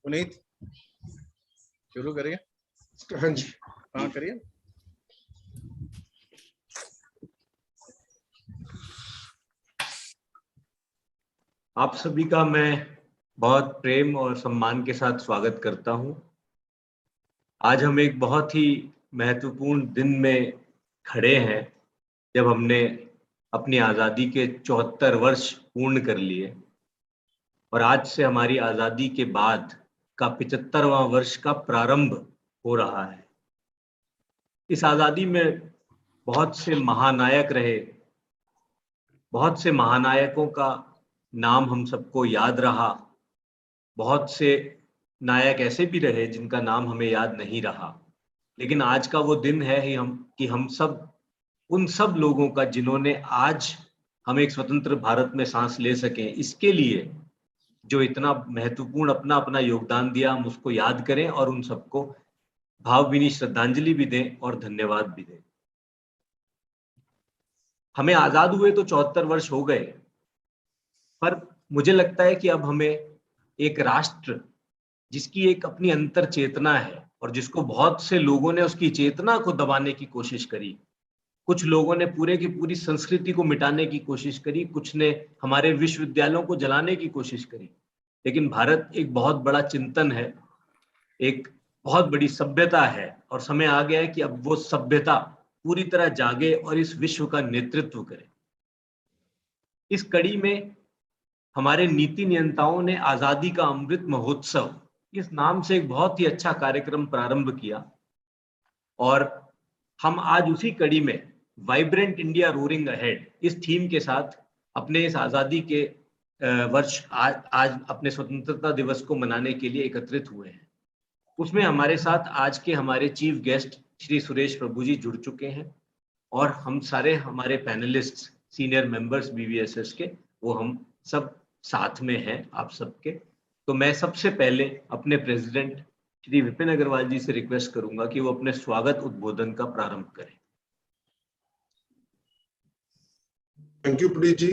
पुनीत शुरू करिए। हाँ जी, हाँ करिए। आप सभी का मैं बहुत प्रेम और सम्मान के साथ स्वागत करता हूं। आज हम एक बहुत ही महत्वपूर्ण दिन में खड़े हैं जब हमने अपनी आज़ादी के 74 वर्ष पूर्ण कर लिए और आज से हमारी आज़ादी के बाद का 75वां वर्ष का प्रारंभ हो रहा है। इस आज़ादी में बहुत से महानायक रहे, बहुत से महानायकों का नाम हम सबको याद रहा, बहुत से नायक ऐसे भी रहे जिनका नाम हमें याद नहीं रहा, लेकिन आज का वो दिन है कि हम सब उन सब लोगों का जिन्होंने आज हम एक स्वतंत्र भारत में सांस ले सकें, इसके लिए जो इतना महत्वपूर्ण अपना अपना योगदान दिया, हम उसको याद करें और उन सबको भावभीनी श्रद्धांजलि भी दें और धन्यवाद भी दें। हमें आजाद हुए तो 74 वर्ष हो गए, पर मुझे लगता है कि अब हमें एक राष्ट्र जिसकी एक अपनी अंतर चेतना है और जिसको बहुत से लोगों ने उसकी चेतना को दबाने की कोशिश करी, कुछ लोगों ने पूरे की पूरी संस्कृति को मिटाने की कोशिश करी, कुछ ने हमारे विश्वविद्यालयों को जलाने की कोशिश करी, लेकिन भारत एक बहुत बड़ा चिंतन है, एक बहुत बड़ी सभ्यता है और समय आ गया है कि अब वो सभ्यता पूरी तरह जागे और इस विश्व का नेतृत्व करे। इस कड़ी में हमारे नीति नियंताओं ने आजादी का अमृत महोत्सव इस नाम से एक बहुत ही अच्छा कार्यक्रम प्रारंभ किया और हम आज उसी कड़ी में वाइब्रेंट इंडिया रोरिंग अहेड इस थीम के साथ अपने इस आजादी के वर्ष आज अपने स्वतंत्रता दिवस को मनाने के लिए एकत्रित हुए हैं। उसमें हमारे साथ आज के हमारे चीफ गेस्ट श्री सुरेश प्रभु जी जुड़ चुके हैं और हम सारे हमारे पैनलिस्ट सीनियर मेंबर्स BVSS के वो हम सब साथ में हैं आप सबके। तो मैं सबसे पहले अपने प्रेसिडेंट श्री विपिन अग्रवाल जी से रिक्वेस्ट करूंगा कि वो अपने स्वागत उद्बोधन का प्रारंभ करें। thank you, Puneet ji.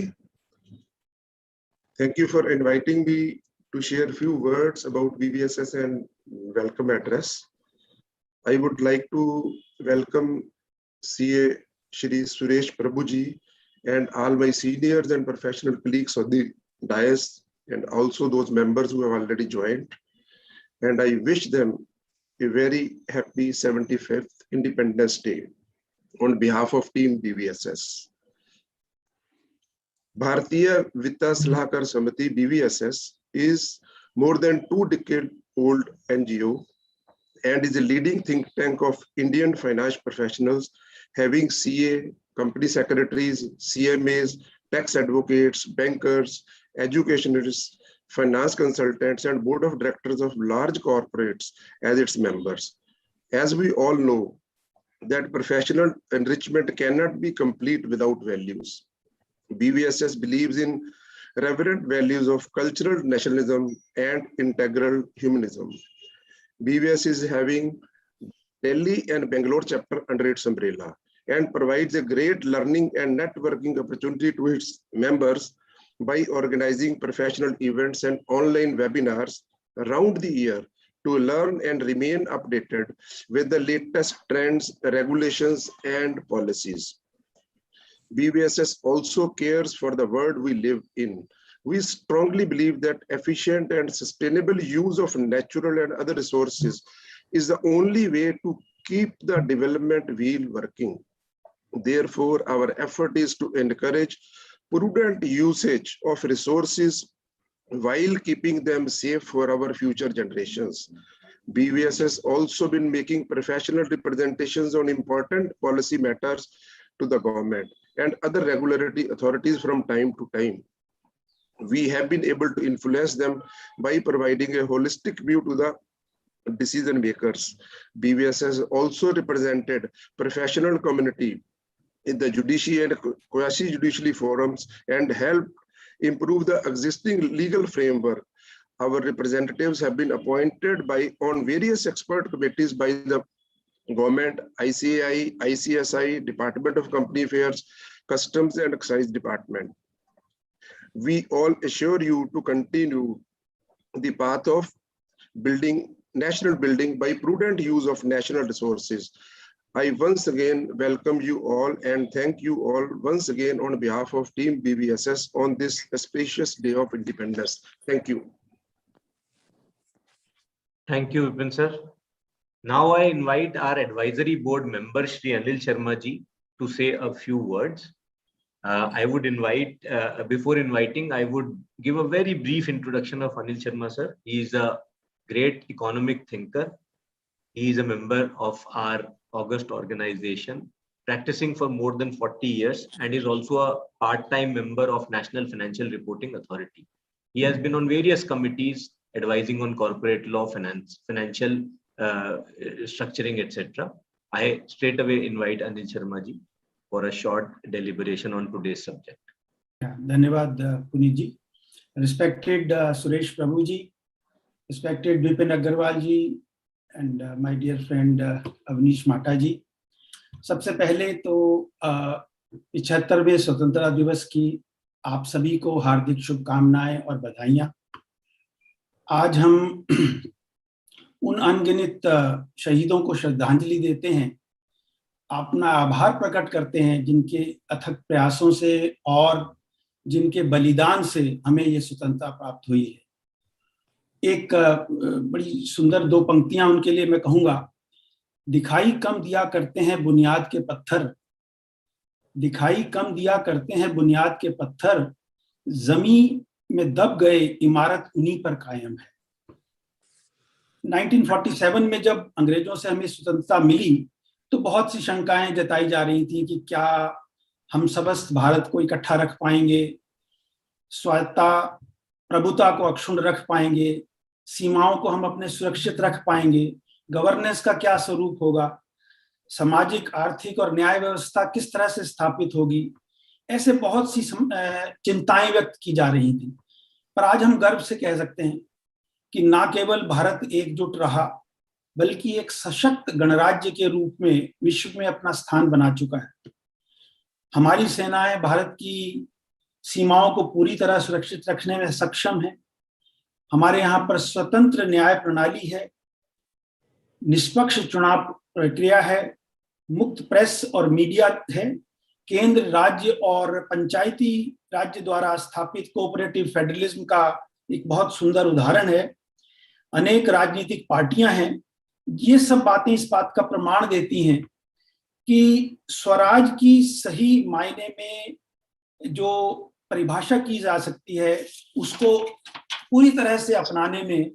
Thank you for inviting me to share a few words about BVSS and welcome address. I would like to welcome CA Shri Suresh Prabhu ji and all my seniors and professional colleagues on the dais and also those members who have already joined. And I wish them a very happy 75th Independence Day on behalf of Team BVSS. Bharatiya Vitta Salahkar Samiti BVSS is more than 2-decade-old NGO and is a leading think tank of Indian finance professionals having CA, company secretaries, CMAs, tax advocates, bankers, educationists, finance consultants, and board of directors of large corporates as its members. As we all know, that professional enrichment cannot be complete without values. BVSS believes in reverent values of cultural nationalism and integral humanism. BVS is having Delhi and Bangalore chapter under its umbrella and provides a great learning and networking opportunity to its members by organizing professional events and online webinars around the year to learn and remain updated with the latest trends, regulations, and policies. BVSS also cares for the world we live in. We strongly believe that efficient and sustainable use of natural and other resources is the only way to keep the development wheel working. Therefore, our effort is to encourage prudent usage of resources while keeping them safe for our future generations. BVS has also been making professional representations on important policy matters to the government and other regulatory authorities from time to time. We have been able to influence them by providing a holistic view to the decision makers. BVS has also represented professional community in the judiciary and quasi-judiciary forums and helped improve the existing legal framework. Our representatives have been appointed on various expert committees by the government, ICAI, ICSI, Department of Company Affairs, Customs and Excise Department. We all assure you to continue the path of national building by prudent use of national resources. I once again welcome you all and thank you all once again on behalf of Team BVSS on this auspicious day of independence. Thank you. Thank you, Vipin sir. Now I invite our advisory board member, Shri Anil Sharma ji, to say a few words. I would invite, before inviting, I would give a very brief introduction of Anil Sharma sir. He is a great economic thinker. He is a member of our August organization, practicing for more than 40 years, and is also a part-time member of National Financial Reporting Authority. He has been on various committees advising on corporate law, financial structuring, etc. I straight away invite Anil Sharma ji for a short deliberation on today's subject. Dhanyavad Puneet ji. Respected Suresh Prabhu ji, respected Vipin Agarwal ji, and my dear friend Avnish Mata ji. सबसे पहले तो 75वें स्वतंत्रता दिवस की आप सभी को हार्दिक शुभकामनाएं और बधाइयां। आज हम उन अनगिनत शहीदों को श्रद्धांजलि देते हैं, अपना आभार प्रकट करते हैं जिनके अथक प्रयासों से और जिनके बलिदान से हमें ये स्वतंत्रता प्राप्त हुई है। एक बड़ी सुंदर दो पंक्तियां उनके लिए मैं कहूंगा। दिखाई कम दिया करते हैं बुनियाद के पत्थर, दिखाई कम दिया करते हैं बुनियाद के पत्थर, जमीन में दब गए इमारत उन्हीं पर कायम है। 1947 में जब अंग्रेजों से हमें स्वतंत्रता मिली तो बहुत सी शंकाएं जताई जा रही थी कि क्या हम समस्त भारत को इकट्ठा रख पाएंगे, स्वायत्ता प्रभुता को अक्षुण्ण रख पाएंगे, सीमाओं को हम अपने सुरक्षित रख पाएंगे, गवर्नेंस का क्या स्वरूप होगा, सामाजिक आर्थिक और न्याय व्यवस्था किस तरह से स्थापित होगी। ऐसे बहुत सी चिंताएं व्यक्त की जा रही थी। पर आज हम गर्व से कह सकते हैं कि ना केवल भारत एकजुट रहा बल्कि एक सशक्त गणराज्य के रूप में विश्व में अपना स्थान बना चुका है। हमारी सेनाएं भारत की सीमाओं को पूरी तरह सुरक्षित रखने में सक्षम है। हमारे यहाँ पर स्वतंत्र न्याय प्रणाली है, निष्पक्ष चुनाव प्रक्रिया है, मुक्त प्रेस और मीडिया है, केंद्र राज्य और पंचायती राज्य द्वारा स्थापित कोऑपरेटिव फेडरलिज्म का एक बहुत सुंदर उदाहरण है, अनेक राजनीतिक पार्टियां हैं। ये सब बातें इस बात का प्रमाण देती हैं कि स्वराज की सही मायने में जो परिभाषा की जा सकती है उसको पूरी तरह से अपनाने में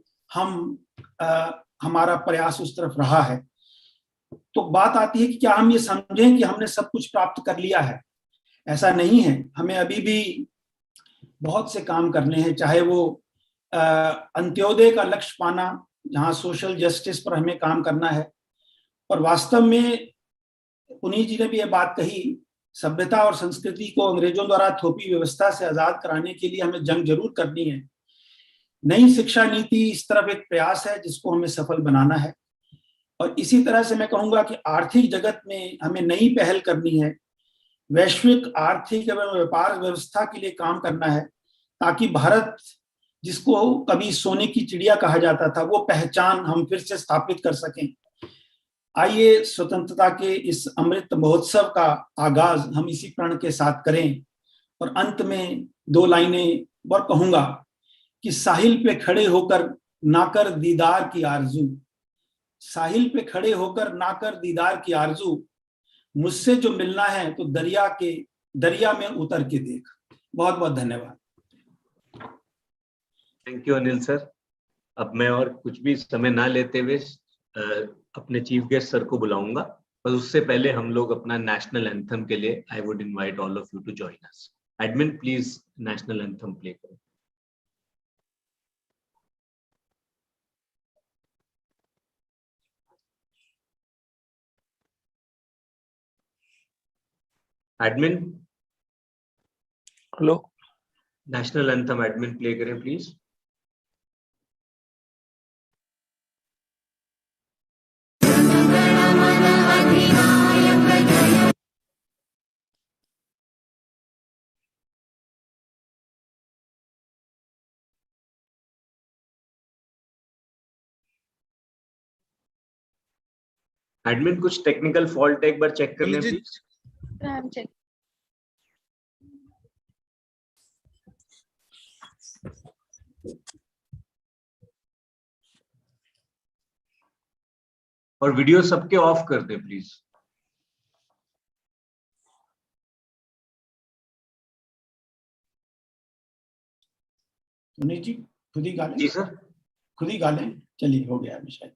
हमारा प्रयास उस तरफ रहा है। तो बात आती है कि क्या हम ये समझें कि हमने सब कुछ प्राप्त कर लिया है? ऐसा नहीं है। हमें अभी भी बहुत से काम करने हैं, चाहे वो अंत्योदय का लक्ष्य पाना, जहां सोशल जस्टिस पर हमें काम करना है। और वास्तव में पुनीत जी ने भी ये बात कही, सभ्यता और संस्कृति को अंग्रेजों द्वारा थोपी व्यवस्था से आजाद कराने के लिए हमें जंग जरूर करनी है। नई शिक्षा नीति इस तरफ एक प्रयास है जिसको हमें सफल बनाना है। और इसी तरह से मैं कहूंगा कि आर्थिक जगत में हमें नई पहल करनी है, वैश्विक आर्थिक एवं व्यापार व्यवस्था के लिए काम करना है, ताकि भारत जिसको कभी सोने की चिड़िया कहा जाता था वो पहचान हम फिर से स्थापित कर सकें। आइए स्वतंत्रता के इस अमृत महोत्सव का आगाज हम इसी प्रण के साथ करें। और अंत में दो लाइनें और कहूंगा कि साहिल पे खड़े होकर ना कर दीदार की आरजू, साहिल पे खड़े होकर ना कर दीदार की आरजू, मुझसे जो मिलना है तो दरिया में उतर के देख। बहुत बहुत धन्यवाद। Thank you Anil sir. अब मैं और कुछ भी समय ना लेते हुए अपने चीफ गेस्ट सर को बुलाऊंगा, पर उससे पहले हम लोग अपना नेशनल एंथम के लिए I would invite all of you to join us. Admin please national anthem play करो। Admin, hello, national anthem admin play करें प्लीज। एडमिन कुछ टेक्निकल फॉल्ट एक बार चेक कर लें जी। प्लीज। चेक। और वीडियो सबके ऑफ कर दें प्लीज। सुनील जी खुद ही गा लें। जी सर। खुद ही गा लें। चलिए हो गया अभी शायद।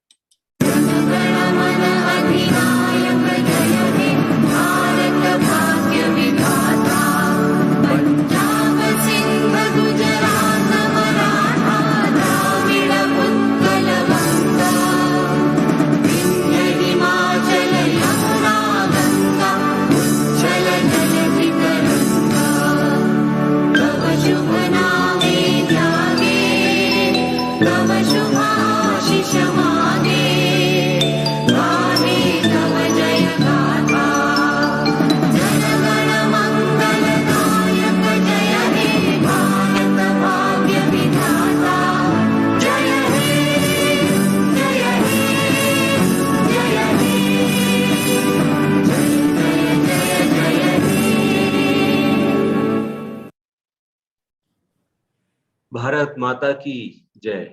भारत माता की जय।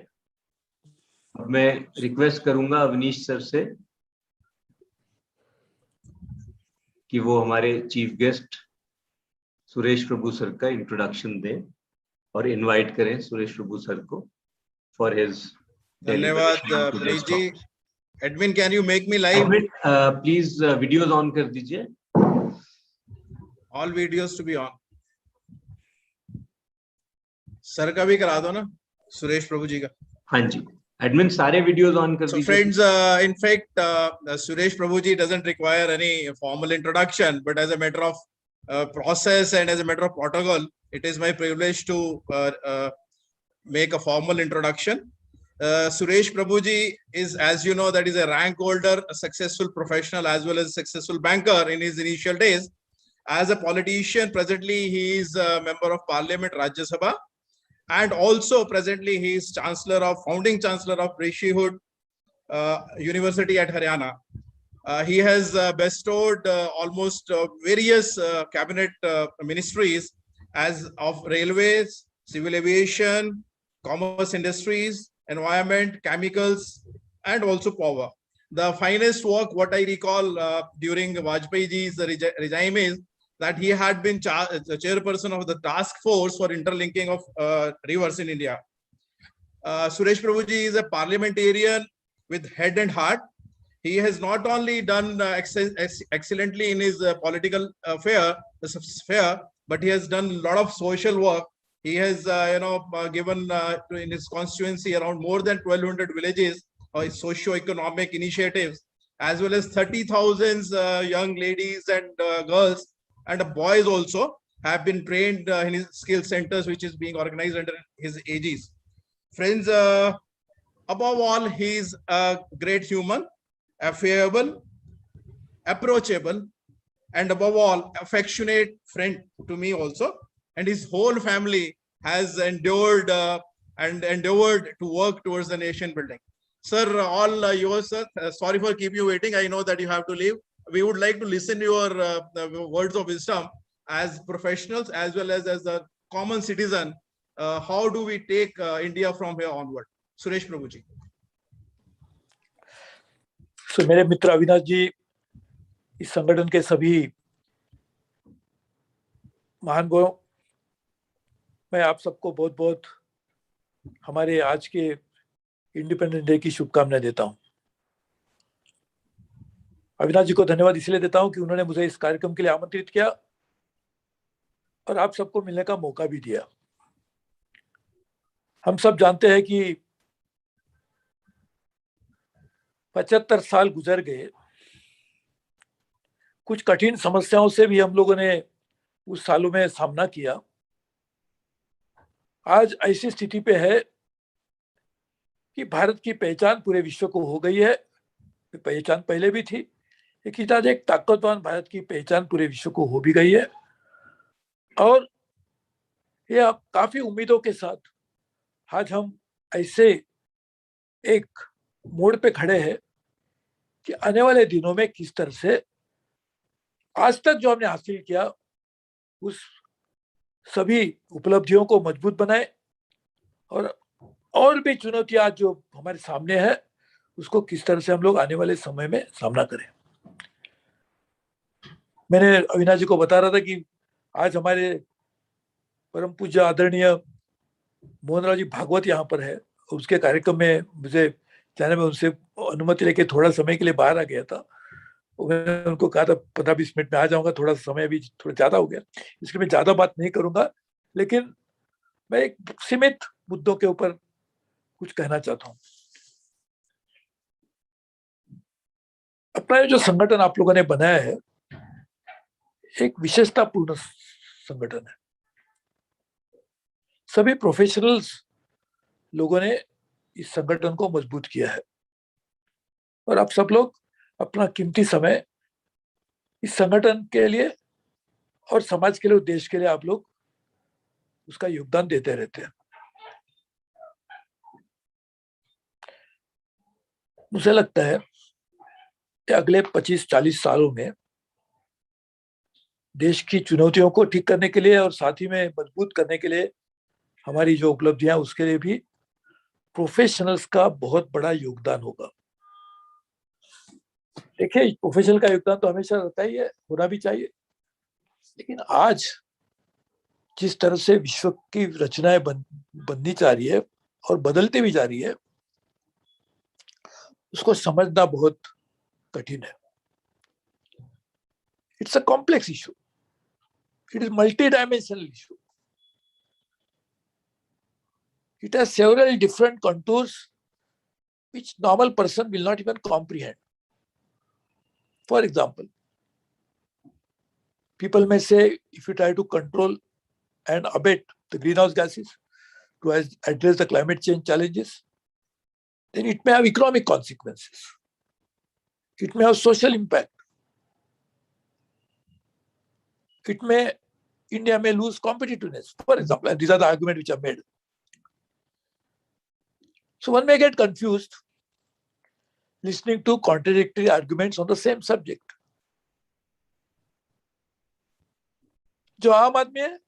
अब मैं रिक्वेस्ट करूंगा अवनीश सर से कि वो हमारे chief guest Suresh Prabhu sir का इंट्रोडक्शन दें और इनवाइट करें सुरेश प्रभु सर को फॉर हिज। धन्यवाद Preet ji. Admin can you make me live? Please videos on कर दीजिए। All videos to be on. Sir का भी करा दो ना, सुरेश प्रभु जी का। हाँ जी, एडमिन सारे वीडियोस ऑन कर So दीजिए। friends, in fact, Suresh Prabhuji doesn't require any formal introduction, but as a matter of process and as a matter of protocol, it is my privilege to make a formal introduction. Suresh Prabhuji is, as you know, that is a rank holder, a successful professional, as well as a successful banker in his initial days. As a politician, presently he is a member of Parliament, Rajya Sabha. And also presently he is founding chancellor of Rishihood University at Haryana. He has bestowed almost various cabinet ministries as of railways, civil aviation, commerce industries, environment, chemicals, and also power. The finest work, what I recall during Vajpayee ji's regime is that he had been the chairperson of the task force for interlinking of rivers in India. Suresh Prabhuji is a parliamentarian with head and heart. He has not only done excellently in his political sphere, but he has done a lot of social work. He has, given in his constituency around more than 1,200 villages socio-economic initiatives, as well as 30,000 young ladies and girls and boys also have been trained in his skill centers, which is being organized under his aegis. Friends, above all, he is a great human, affable, approachable, and above all, affectionate friend to me also. And his whole family has endured and endeavored to work towards the nation building. Sir, all yours, sir. Sorry for keep you waiting. I know that you have to leave. We would like to listen to your words of wisdom as professionals as well as a common citizen. How do we take India from here onward? Suresh Prabhu ji. So, मेरे मित्र अविनाश जी, इस संगठन के सभी महानुभावों, मैं आप सबको बहुत बहुत हमारे आज के इंडिपेंडेंस डे की शुभकामनाएं देता हूं। अविनाश जी को धन्यवाद इसलिए देता हूं कि उन्होंने मुझे इस कार्यक्रम के लिए आमंत्रित किया और आप सबको मिलने का मौका भी दिया। हम सब जानते हैं कि 75 साल गुजर गए, कुछ कठिन समस्याओं से भी हम लोगों ने उस सालों में सामना किया। आज ऐसी स्थिति पे है कि भारत की पहचान पूरे विश्व को हो गई है। पहचान पहले भी थी, लेकिन आज एक ताकतवान भारत की पहचान पूरे विश्व को हो भी गई है और ये काफी उम्मीदों के साथ आज हम ऐसे एक मोड़ पे खड़े हैं कि आने वाले दिनों में किस तरह से आज तक जो हमने हासिल किया उस सभी उपलब्धियों को मजबूत बनाए और भी चुनौतियां जो हमारे सामने है उसको किस तरह से हम लोग आने वाले समय में सामना करें। मैंने अविनाश जी को बता रहा था कि आज हमारे परम पूज्य आदरणीय मोहन जी भागवत यहाँ पर है। उसके कार्यक्रम में मुझे जाने में उनसे अनुमति लेके थोड़ा समय के लिए बाहर आ गया था। मैंने उनको कहा था 15-20 मिनट में आ जाऊंगा, थोड़ा समय अभी थोड़ा ज्यादा हो गया, इसलिए मैं ज्यादा बात नहीं करूंगा, लेकिन मैं एक सीमित मुद्दों के ऊपर कुछ कहना चाहता हूँ। अपना जो संगठन आप लोगों ने बनाया है एक विशेषतापूर्ण संगठन है। सभी प्रोफेशनल्स लोगों ने इस संगठन को मजबूत किया है और आप सब लोग अपना कीमती समय इस संगठन के लिए और समाज के लिए, देश के लिए आप लोग उसका योगदान देते रहते हैं। मुझे लगता है कि अगले 25-40 सालों में देश की चुनौतियों को ठीक करने के लिए और साथ ही में मजबूत करने के लिए हमारी जो उपलब्धियां उसके लिए भी प्रोफेशनल्स का बहुत बड़ा योगदान होगा। देखिए, प्रोफेशनल का योगदान तो हमेशा रहता ही है, होना भी चाहिए, लेकिन आज जिस तरह से विश्व की रचनाएं बननी जा रही है और बदलती भी जा रही है उसको समझना बहुत कठिन है। It's a complex issue, it is multi dimensional issue, it has several different contours which normal person will not even comprehend. For example, people may say if you try to control and abate the greenhouse gases to address the climate change challenges, then it may have economic consequences. It may have social impact. India may lose competitiveness, for example, and these are the arguments which are made. So one may get confused listening to contradictory arguments on the same subject. जो आम आदमी है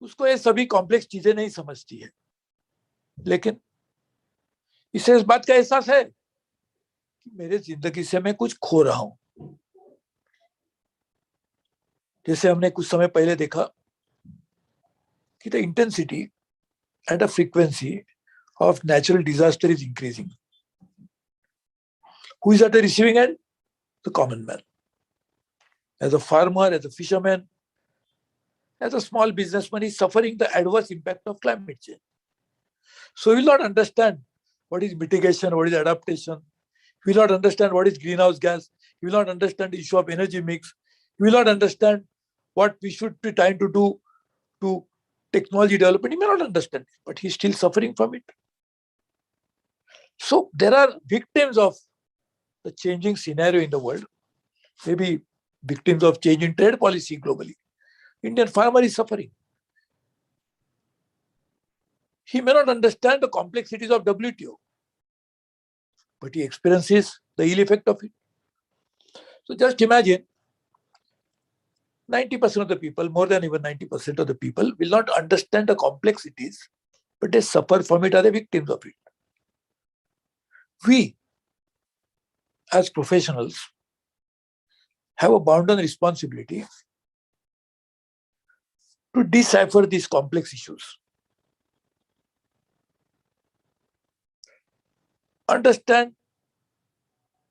उसको ये सभी complex चीजें नहीं समझती है, लेकिन इसे इस बात का एहसास है कि मेरे जिंदगी से मैं कुछ खो रहा हूं। जैसे हमने कुछ समय पहले देखा कि the intensity and the frequency of natural disaster is increasing. Who is at the receiving end? The common man. As a farmer, as a fisherman, as a small businessman, is suffering the adverse impact of climate change. So he will not understand what is mitigation, what is adaptation. He will not understand what is greenhouse gas. He will not understand the issue of energy mix. He will not understand what we should be trying to do to technology development. He may not understand it, but he is still suffering from it. So there are victims of the changing scenario in the world, maybe victims of change in trade policy globally. Indian farmer is suffering. He may not understand the complexities of WTO, but he experiences the ill effect of it. So just imagine 90% of the people, more than even 90% of the people will not understand the complexities, but they suffer from it, are the victims of it. We, as professionals, have a bounden responsibility to decipher these complex issues. Understand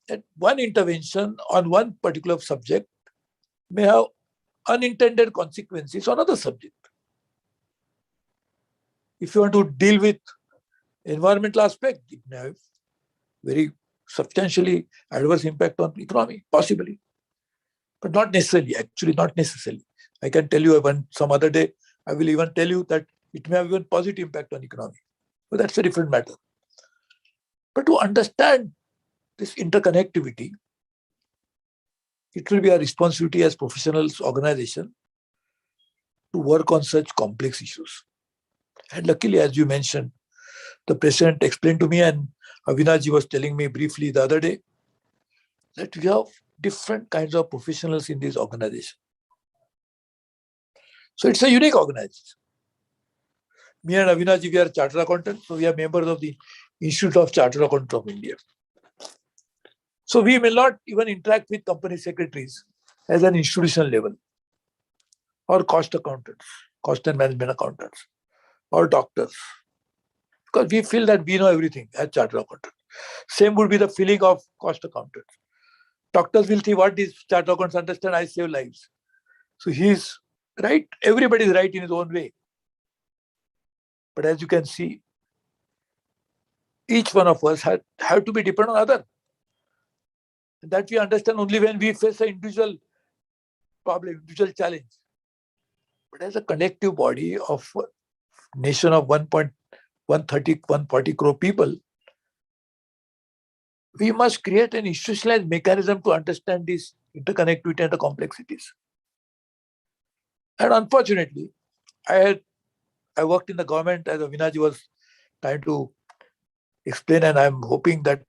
that one intervention on one particular subject may have unintended consequences on other subject. If you want to deal with environmental aspect, it may have very substantially adverse impact on economy, possibly, but not necessarily. Actually, not necessarily. I can tell you some other day. I will even tell you that it may have even positive impact on economy, but that's a different matter. But to understand this interconnectivity, it will be our responsibility as professionals, organization, to work on such complex issues. And luckily, as you mentioned, the president explained to me, and Avinaji was telling me briefly the other day that we have different kinds of professionals in this organization. So it's a unique organization. Me and Avinaji, we are chartered accountants, so we are members of the Institute of Chartered Accountants of India. So we may not even interact with company secretaries as an institutional level, or cost accountants, cost and management accountants, or doctors, because we feel that we know everything as chartered accountants. Same would be the feeling of cost accountants. Doctors will see what these chartered accountants understand, I save lives. So he's right, everybody is right in his own way. But as you can see, each one of us have to be dependent on other. And that we understand only when we face an individual problem, individual challenge. But as a collective body of a nation of 140 crore people, we must create an institutionalized mechanism to understand this interconnectivity and the complexities. And unfortunately, I worked in the government, as Avinaji was trying to explain, and I'm hoping that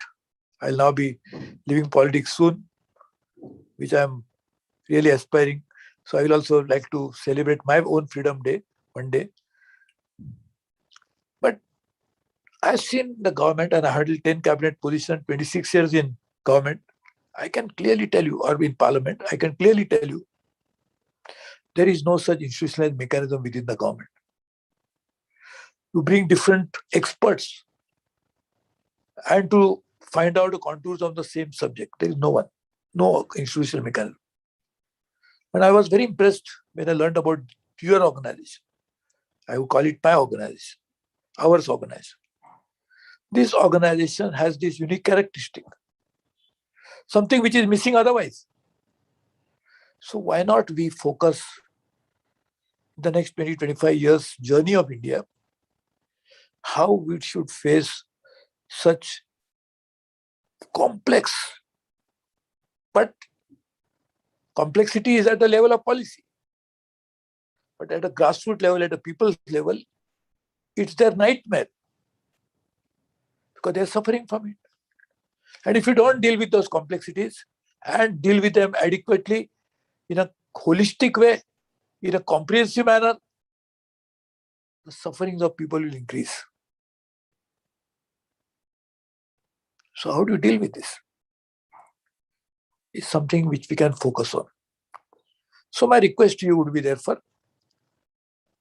I'll now be leaving politics soon, which I'm really aspiring. So I will also like to celebrate my own Freedom Day one day. But I've seen the government, and I held 10 cabinet positions, 26 years in government. I can clearly tell you, or in parliament, I can clearly tell you, there is no such institutionalized mechanism within the government. To bring different experts and to find out the contours of the same subject. There is no one, no institutional mechanism. And I was very impressed when I learned about your organization. I would call it my organization, ours organization. This organization has this unique characteristic, something which is missing otherwise. So why not we focus the next 20-25 years journey of India, how we should face such complex, but complexity is at the level of policy. But at a grassroots level, at a people's level, it's their nightmare because they're suffering from it. And if you don't deal with those complexities and deal with them adequately in a holistic way, in a comprehensive manner, the sufferings of people will increase. So how do you deal with this? It's something which we can focus on. So my request to you would be therefore,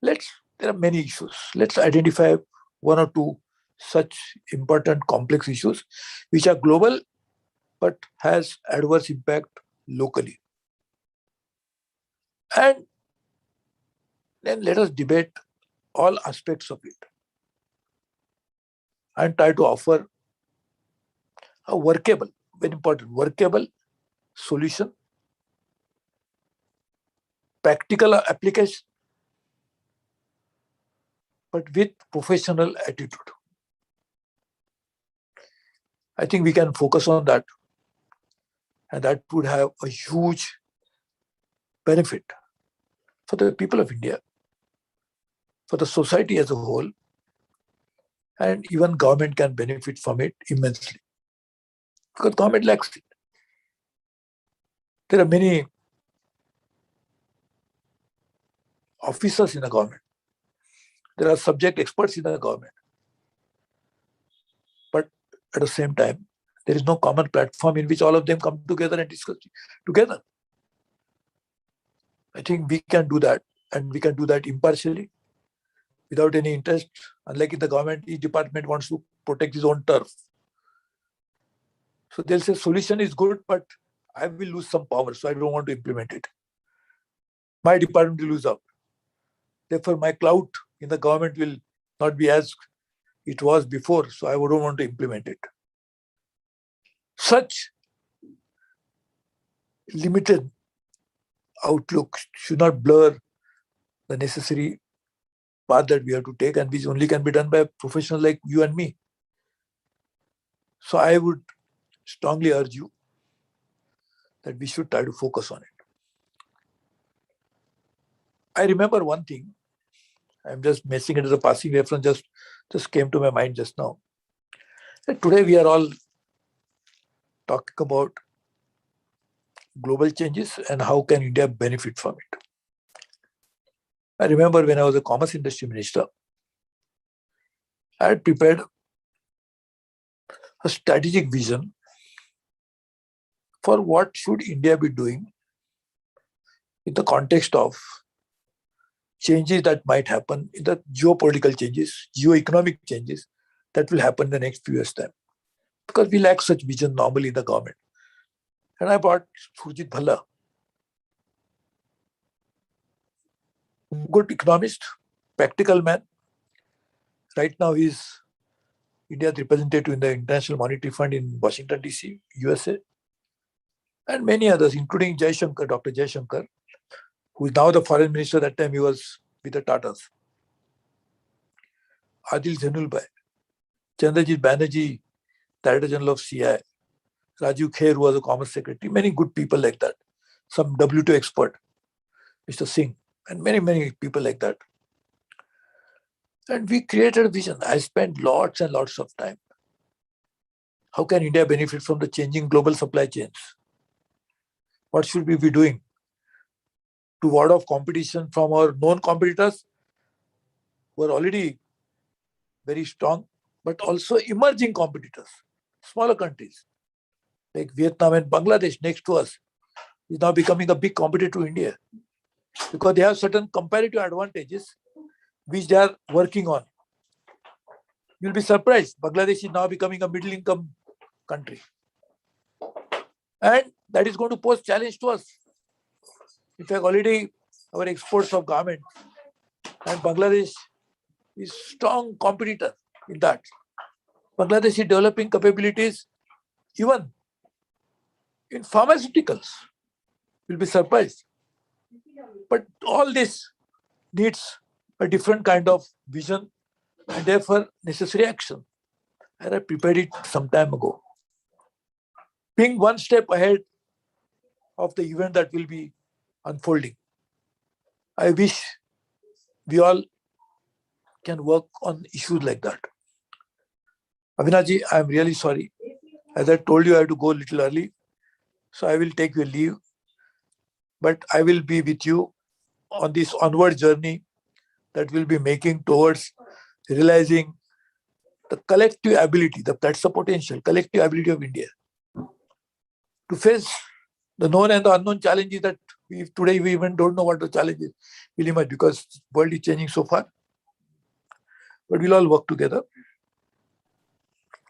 there are many issues. Let's identify one or two such important complex issues which are global but has adverse impact locally. And then let us debate all aspects of it and try to offer a workable, very important, workable solution, practical application, but with professional attitude. I think we can focus on that, and that would have a huge benefit for the people of India, for the society as a whole, and even government can benefit from it immensely because government lacks it. There are many officers in the government. There are subject experts in the government. But at the same time, there is no common platform in which all of them come together and discuss together. I think we can do that, and we can do that impartially, without any interest. Unlike in the government, each department wants to protect his own turf. So they'll say solution is good, but I will lose some power, so I don't want to implement it. My department will lose out. Therefore, my clout in the government will not be as it was before, so I don't want to implement it. Such limited outlook should not blur the necessary path that we have to take, and which only can be done by a professional like you and me. So I would strongly urge you that we should try to focus on it. I remember one thing. I'm just messing it as a passing reference, just came to my mind just now. Today we are all talking about global changes and how can India benefit from it. I remember when I was a commerce industry minister, I had prepared a strategic vision for what should India be doing in the context of changes that might happen, in the geopolitical changes, geoeconomic changes that will happen in the next few years' time. Because we lack such vision normally in the government. And I brought Surjit Bhalla, good economist, practical man. Right now he is India's representative in the International Monetary Fund in Washington, D.C., USA. And many others, including Jaishankar, Dr. Jaishankar, who is now the foreign minister. That time he was with the Tatas. Adil Zainulbhai, Chandrajit Banerjee, Director General of CI, Rajiv Kher, who was a Commerce Secretary, many good people like that. Some WTO expert, Mr. Singh, and many, many people like that. And we created a vision. I spent lots and lots of time. How can India benefit from the changing global supply chains? What should we be doing to ward off competition from our known competitors who are already very strong, but also emerging competitors, smaller countries like Vietnam and Bangladesh next to us is now becoming a big competitor to India because they have certain comparative advantages which they are working on. You'll be surprised. Bangladesh is now becoming a middle income country. And that is going to pose challenge to us. In fact, already our exports of garments and Bangladesh is strong competitor in that. Bangladesh is developing capabilities even in pharmaceuticals. You'll be surprised. But all this needs a different kind of vision and therefore necessary action. And I prepared it some time ago. Being one step ahead of the event that will be unfolding, I wish we all can work on issues like that. Avinaji, I am really sorry. As I told you, I have to go a little early. So I will take your leave. But I will be with you on this onward journey that we'll be making towards realizing the collective ability, that's the potential, collective ability of India to face the known and the unknown challenges that today we even don't know what the challenges will emerge because the world is changing so far. But we'll all work together.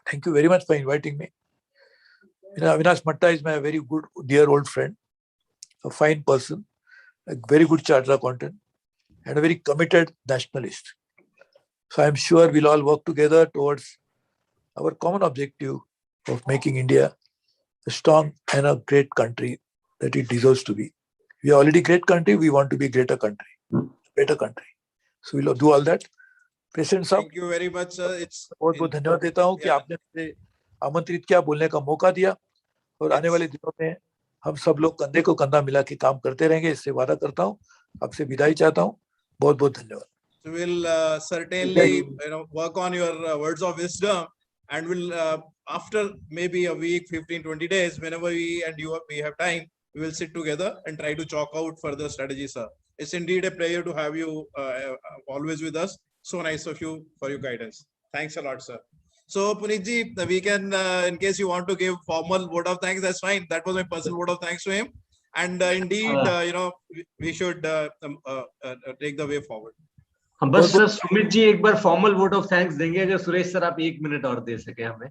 Thank you very much for inviting me. Avinash Matta is my very good, dear old friend, a fine person, a very good chartered accountant, and a very committed nationalist. So I'm sure we'll all work together towards our common objective of making India a strong and a great country that it deserves to be. We are already a great country. We want to be a greater country, better country. So we'll do all that. President साहब, Thank you very much, sir. It's बहुत बहुत धन्यवाद देता हूँ कि आपने मुझे आमंत्रित किया, बोलने का मौका दिया और आने वाले दिनों में हम सब लोग कंधे को कंधा मिला के काम करते रहेंगे, इससे वादा करता हूँ. आपसे विदाई चाहता हूँ. बहुत बहुत धन्यवाद. So we'll certainly work on your words of wisdom, and we'll after maybe a week, 15-20 days, whenever we have time, we will sit together and try to chalk out further strategies, sir. It's indeed a pleasure to have you always with us. So nice of you for your guidance. Thanks a lot, sir. So Punitji, we can, in case you want to give formal vote of thanks, that's fine. That was my personal vote of thanks to him. And indeed, we should take the way forward. हम बस sir Sumit ji एक बार formal vote of thanks देंगे अगर Suresh sir आप 1 minute और दे सके हमें.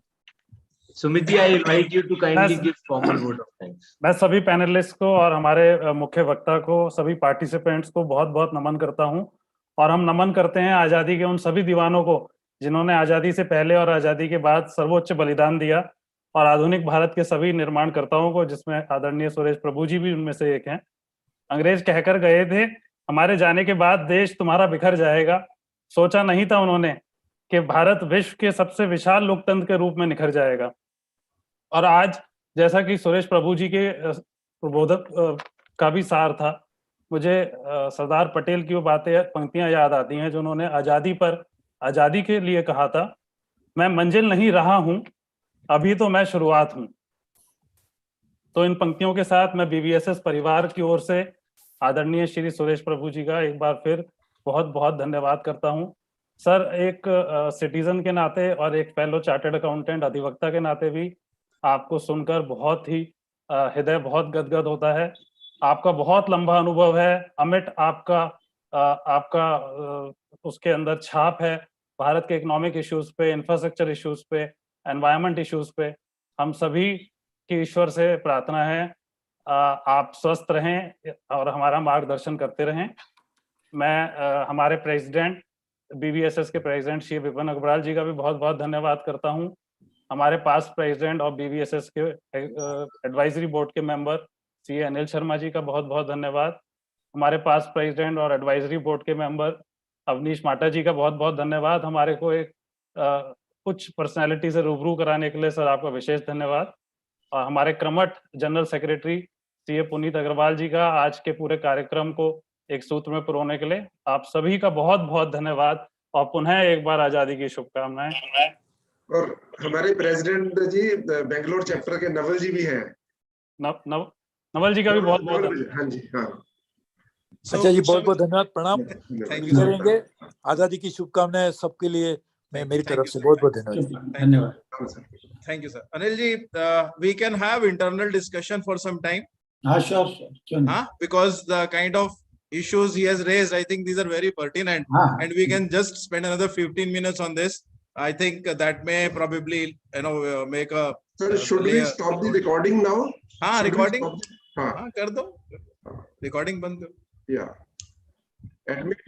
Sumit ji, I invite you to kindly give formal vote of thanks. मैं सभी पैनलिस्ट को और हमारे मुख्य वक्ता को, सभी पार्टिसिपेंट्स को बहुत बहुत नमन करता हूं. और हम नमन करते हैं आजादी के उन सभी दीवानों को जिन्होंने आजादी से पहले और आजादी के बाद सर्वोच्च बलिदान दिया, और आधुनिक भारत के सभी निर्माणकर्ताओं को, जिसमें आदरणीय सुरेश प्रभु जी भी उनमें से एक हैं. अंग्रेज कहकर गए थे, हमारे जाने के बाद देश तुम्हारा बिखर जाएगा. सोचा नहीं था उन्होंने कि भारत विश्व के सबसे विशाल लोकतंत्र के रूप में निखर जाएगा. और आज जैसा कि सुरेश प्रभु जी के प्रबोधक का भी सार था, मुझे सरदार पटेल की वो पंक्तियां याद आती हैं जो उन्होंने आजादी के लिए कहा था. मैं मंजिल नहीं रहा हूं, अभी तो मैं शुरुआत हूं। तो इन पंक्तियों के साथ मैं बीवीएसएस परिवार की ओर से आदरणीय श्री सुरेश प्रभु जी का एक बार फिर बहुत बहुत धन्यवाद करता हूं। सर, एक सिटीजन के नाते और एक फेलो चार्टर्ड अकाउंटेंट अधिवक्ता के नाते भी आपको सुनकर बहुत ही हृदय बहुत गदगद होता है। आपका बहुत लंबा अनुभव है, अमिट आपका उसके अंदर छाप है भारत के इकोनॉमिक इश्यूज पे, इंफ्रास्ट्रक्चर इश्यूज पे, एनवायरमेंट इश्यूज पे। हम सभी की ईश्वर से प्रार्थना है आप स्वस्थ रहें और हमारा मार्गदर्शन करते रहें। मैं हमारे प्रेसिडेंट, बीवीएसएस के प्रेसिडेंट श्री विपिन अग्रवाल जी का भी बहुत बहुत धन्यवाद करता हूं। हमारे पास प्रेसिडेंट और बीवीएसएस के एडवाइजरी बोर्ड के मेंबर सी अनिल शर्मा जी का बहुत बहुत धन्यवाद। हमारे पास प्रेसिडेंट और एडवाइजरी बोर्ड के मेंबर अवनीश माटा जी का बहुत बहुत धन्यवाद। हमारे को एक कुछ पर्सनैलिटी से रूबरू कराने के लिए सर आपका विशेष धन्यवाद। और हमारे क्रमट जनरल सेक्रेटरी सी पुनीत अग्रवाल जी का आज के पूरे कार्यक्रम को एक सूत्र में पिरोने के लिए आप सभी का बहुत बहुत धन्यवाद। और पुनः एक बार आजादी की शुभकामनाएं। और हमारे प्रेसिडेंट जी बेंगलोर चैप्टर के नवल जी भी हैं। नवल जी का भी बहुत बहुत हाँ जी, हाँ। अच्छा जी, बहुत बहुत धन्यवाद, प्रणाम करेंगे। you. आजादी की शुभकामनाएं सबके लिए मैं मेरी तरफ से बहुत बहुत धन्यवाद। Thank you, sir. Anil ji, we can have internal discussion for some time. हाँ, sure. Because the kind of issues he has raised, I think these are very pertinent, and we can just spend another 15 minutes on this. I think that may probably, make a. Sir, should we stop the recording now? Recording. हाँ, कर दो. Recording बंद करो. Yeah. Admit.